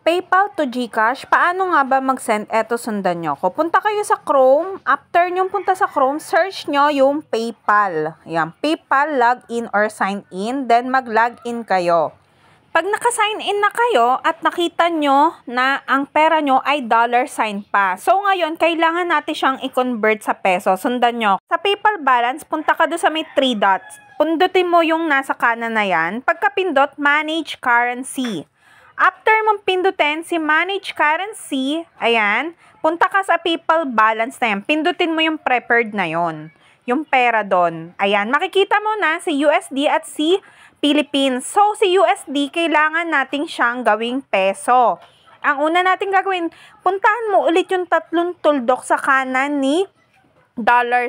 PayPal to GCash, paano nga ba mag-send? Eto, sundan nyo ko. Punta kayo sa Chrome. After nyo punta sa Chrome, search nyo yung PayPal. Yan, PayPal login or sign in. Then mag-login kayo. Pag naka-sign in na kayo at nakita nyo na ang pera nyo ay $sign pa. So ngayon, kailangan natin siyang i-convert sa peso. Sundan nyo. Sa PayPal balance, punta ka doon sa may 3 dots. Pundutin mo yung nasa kanan na yan. Pagkapindot, manage currency. After mong pindutin si Manage Currency, ayan, punta ka sa PayPal balance na yan. Pindutin mo yung preferred na yon, yung pera doon. Ayan, makikita mo na si USD at si Philippines. So, si USD, kailangan nating siyang gawing peso. Ang una nating gagawin, puntahan mo ulit yung tatlong tuldok sa kanan ni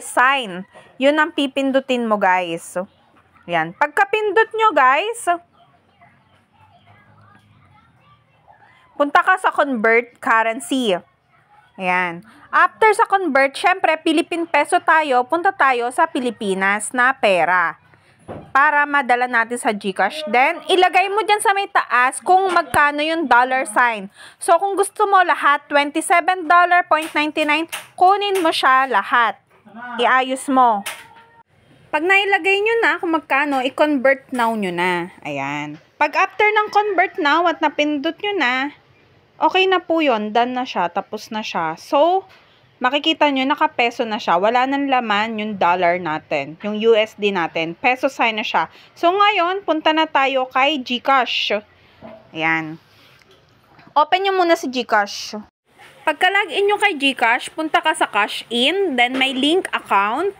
$sign. Yun ang pipindutin mo, guys. Ayan, pagkapindot nyo, guys, punta ka sa convert currency. Ayan. After sa convert, syempre, Philippine peso tayo, punta tayo sa Pilipinas na pera. Para madala natin sa GCash. Then, ilagay mo dyan sa may taas kung magkano yung $sign. So, kung gusto mo lahat, $27.99, kunin mo siya lahat. Iayos mo. Pag nailagay nyo na kung magkano, i-convert now nyo na. Ayan. Pag after ng convert now at napindot nyo na, okay na po yun, done na siya, tapos na siya. So, makikita nyo, nakapeso na siya. Wala nang laman yung dollar natin, yung USD natin. Peso sign na siya. So, ngayon, punta na tayo kay GCash. Ayan. Open nyo muna si GCash. Pagka-login nyo kay GCash, punta ka sa cash in, then may link account.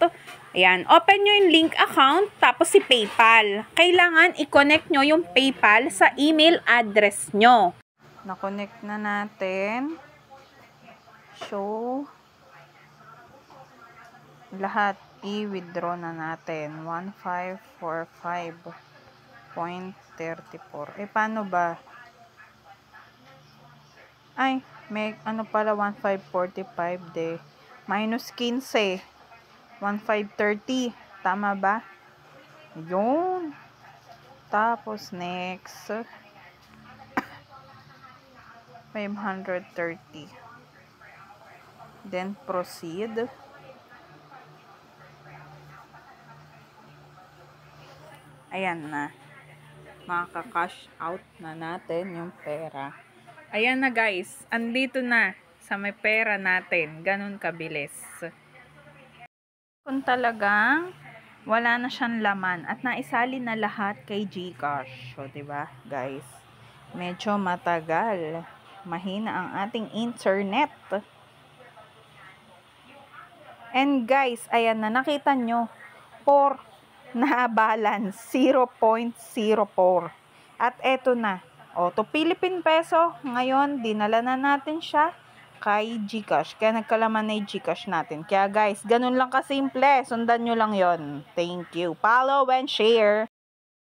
Ayan. Open nyo yung link account, tapos si PayPal. Kailangan i-connect nyo yung PayPal sa email address nyo. Na-connect na natin. So, lahat i-withdraw na natin. 1545.34. Paano ba? Ay, may ano pala, 1545 de. Minus 15. 1530. Tama ba? Yun. Tapos, next. 530. Then proceed. Ayan na. Makaka-cash out na natin yung pera. Ayan na, guys. Andito na sa may pera natin. Ganun kabilis. Kung talagang wala na siyang laman at naisali na lahat kay GCash. So, diba, guys? Medyo matagal. Mahina ang ating internet. And guys, ayan na, nakita nyo, 4 na balance, 0.04. At eto na, to Philippine peso, ngayon, dinala na natin siya kay GCash. Kaya nagkalaman na yung GCash natin. Kaya guys, ganun lang kasimple, sundan nyo lang yon. Thank you. Follow and share.